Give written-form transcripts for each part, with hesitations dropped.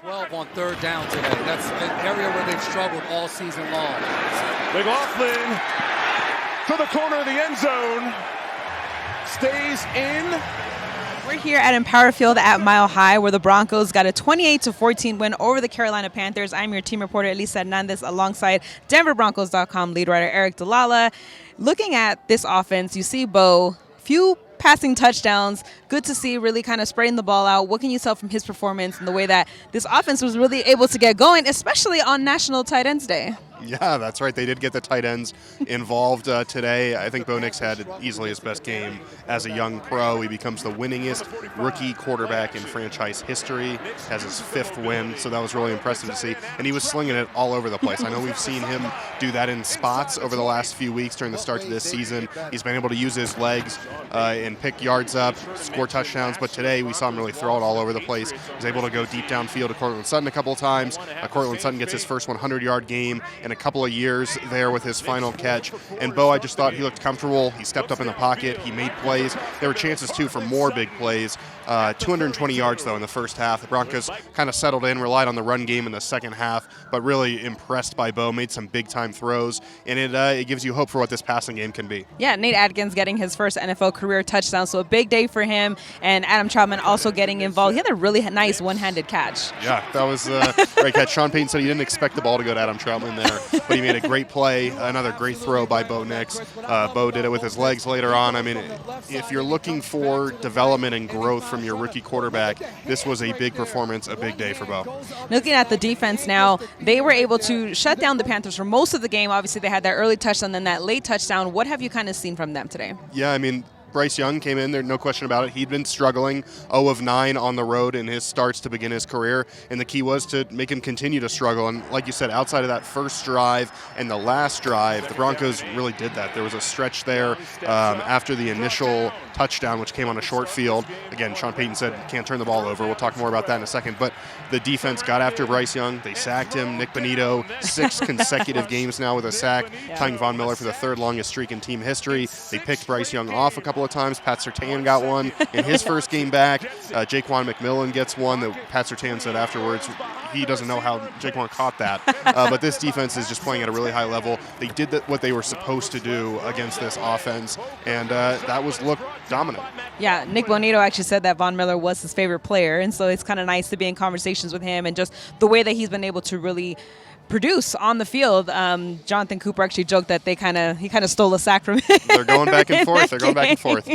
12 on third down today. That's an area where they've struggled all season long. McLaughlin to the corner of the end zone. Stays in. We're here at Empower Field at Mile High, where the Broncos got a 28-14 win over the Carolina Panthers. I'm your team reporter, Elisa Hernandez, alongside DenverBroncos.com lead writer Aric DiLalla. Looking at this offense, you see Bo, few passing touchdowns. Good to see, really kind of spraying the ball out. What can you tell from his performance and the way that this offense was really able to get going, especially on National Tight Ends Day? Yeah, that's right. They did get the tight ends involved today. I think Bo Nix had easily his best game as a young pro. He becomes the winningest rookie quarterback in franchise history, has his 5th win, so that was really impressive to see. And he was slinging it all over the place. I know we've seen him do that in spots over the last few weeks during the start of this season. He's been able to use his legs and pick yards up, score touchdowns, but today we saw him really throw it all over the place. He was able to go deep downfield to Cortland Sutton a couple of times. Cortland Sutton gets his first 100-yard game in a couple of years there with his final catch. And Bo, I just thought he looked comfortable. He stepped up in the pocket. He made plays. There were chances, too, for more big plays. 220 yards, though, in the first half. The Broncos kind of settled in, relied on the run game in the second half, but really impressed by Bo, made some big-time throws, and it gives you hope for what this passing game can be. Yeah, Nate Adkins getting his first NFL career touchdown, so a big day for him, and Adam Troutman also getting involved. He had a really nice one-handed catch. Yeah, that was a great catch. Sean Payton said he didn't expect the ball to go to Adam Troutman there, but he made a great play, another great throw by Bo Nix. Bo did it with his legs later on. I mean, if you're looking for development and growth from your rookie quarterback, this was a big performance, a big day for Bo. Looking at the defense now, they were able to shut down the Panthers for most of the game. Obviously, they had that early touchdown, then that late touchdown. What have you kind of seen from them today? Yeah, I mean, Bryce Young came in there, no question about it. He'd been struggling, 0 of 9 on the road in his starts to begin his career, and the key was to make him continue to struggle. And like you said, outside of that first drive and the last drive, the Broncos really did that. There was a stretch there after the initial touchdown, which came on a short field. Again, Sean Payton said, can't turn the ball over. We'll talk more about that in a second. But the defense got after Bryce Young. They sacked him. Nick Bonito, 6 consecutive games now with a sack, tying Von Miller for the 3rd longest streak in team history. They picked Bryce Young off a couple of times. Pat Surtain got one in his first game back. Jaquan McMillan gets one that Pat Surtain said afterwards he doesn't know how Jaquan caught that. But this defense is just playing at a really high level. They did what they were supposed to do against this offense, and that was look dominant. Yeah, Nick Bonito actually said that Von Miller was his favorite player, and so it's kind of nice to be in conversations with him and just the way that he's been able to really produce on the field. Jonathan Cooper actually joked that he kind of stole a sack from him. They're going back and forth. They're going back and forth.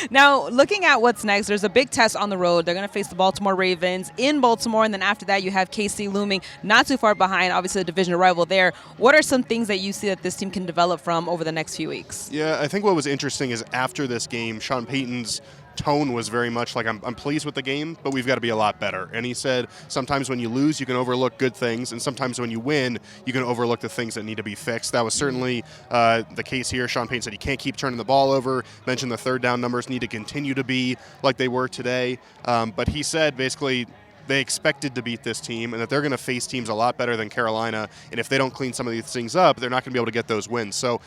Now, looking at what's next, there's a big test on the road. They're going to face the Baltimore Ravens in Baltimore, and then after that, you have KC looming not too far behind, obviously a division rival there. What are some things that you see that this team can develop from over the next few weeks? Yeah, I think what was interesting is after this game, Sean Payton's tone was very much like, I'm pleased with the game, but we've got to be a lot better. And he said sometimes when you lose, you can overlook good things, and sometimes when you win, you can overlook the things that need to be fixed. That was certainly the case here. Sean Payton said you can't keep turning the ball over, mentioned the 3rd down numbers need to continue to be like they were today. But he said basically they expected to beat this team and that they're going to face teams a lot better than Carolina, and if they don't clean some of these things up, they're not going to be able to get those wins. So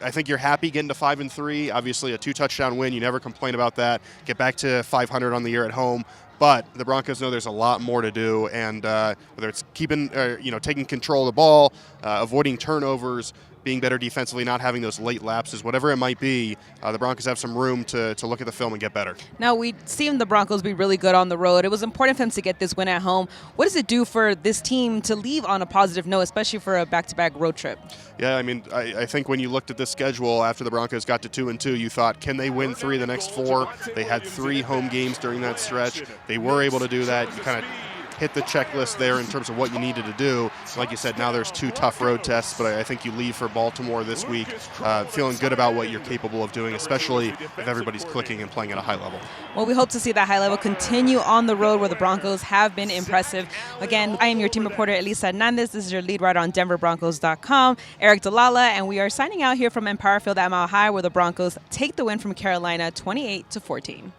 I think you're happy getting to 5-3. Obviously, a 2-touchdown win. You never complain about that. Get back to 500 on the year at home. But the Broncos know there's a lot more to do, and whether it's taking control of the ball, avoiding turnovers, being better defensively, not having those late lapses, whatever it might be, the Broncos have some room to look at the film and get better. Now, we've seen the Broncos be really good on the road. It was important for them to get this win at home. What does it do for this team to leave on a positive note, especially for a back-to-back road trip? Yeah, I mean, I think when you looked at this schedule after the Broncos got to 2-2, you thought, can they win 3 of the next 4? They had 3 home games during that stretch. They were able to do that. You kind of hit the checklist there in terms of what you needed to do. Like you said, now there's 2 tough road tests, but I think you leave for Baltimore this week feeling good about what you're capable of doing, especially if everybody's clicking and playing at a high level. Well, we hope to see that high level continue on the road where the Broncos have been impressive. Again, I am your team reporter, Elisa Hernandez. This is your lead writer on DenverBroncos.com, Aric DiLalla, and we are signing out here from Empower Field at Mile High where the Broncos take the win from Carolina 28-14.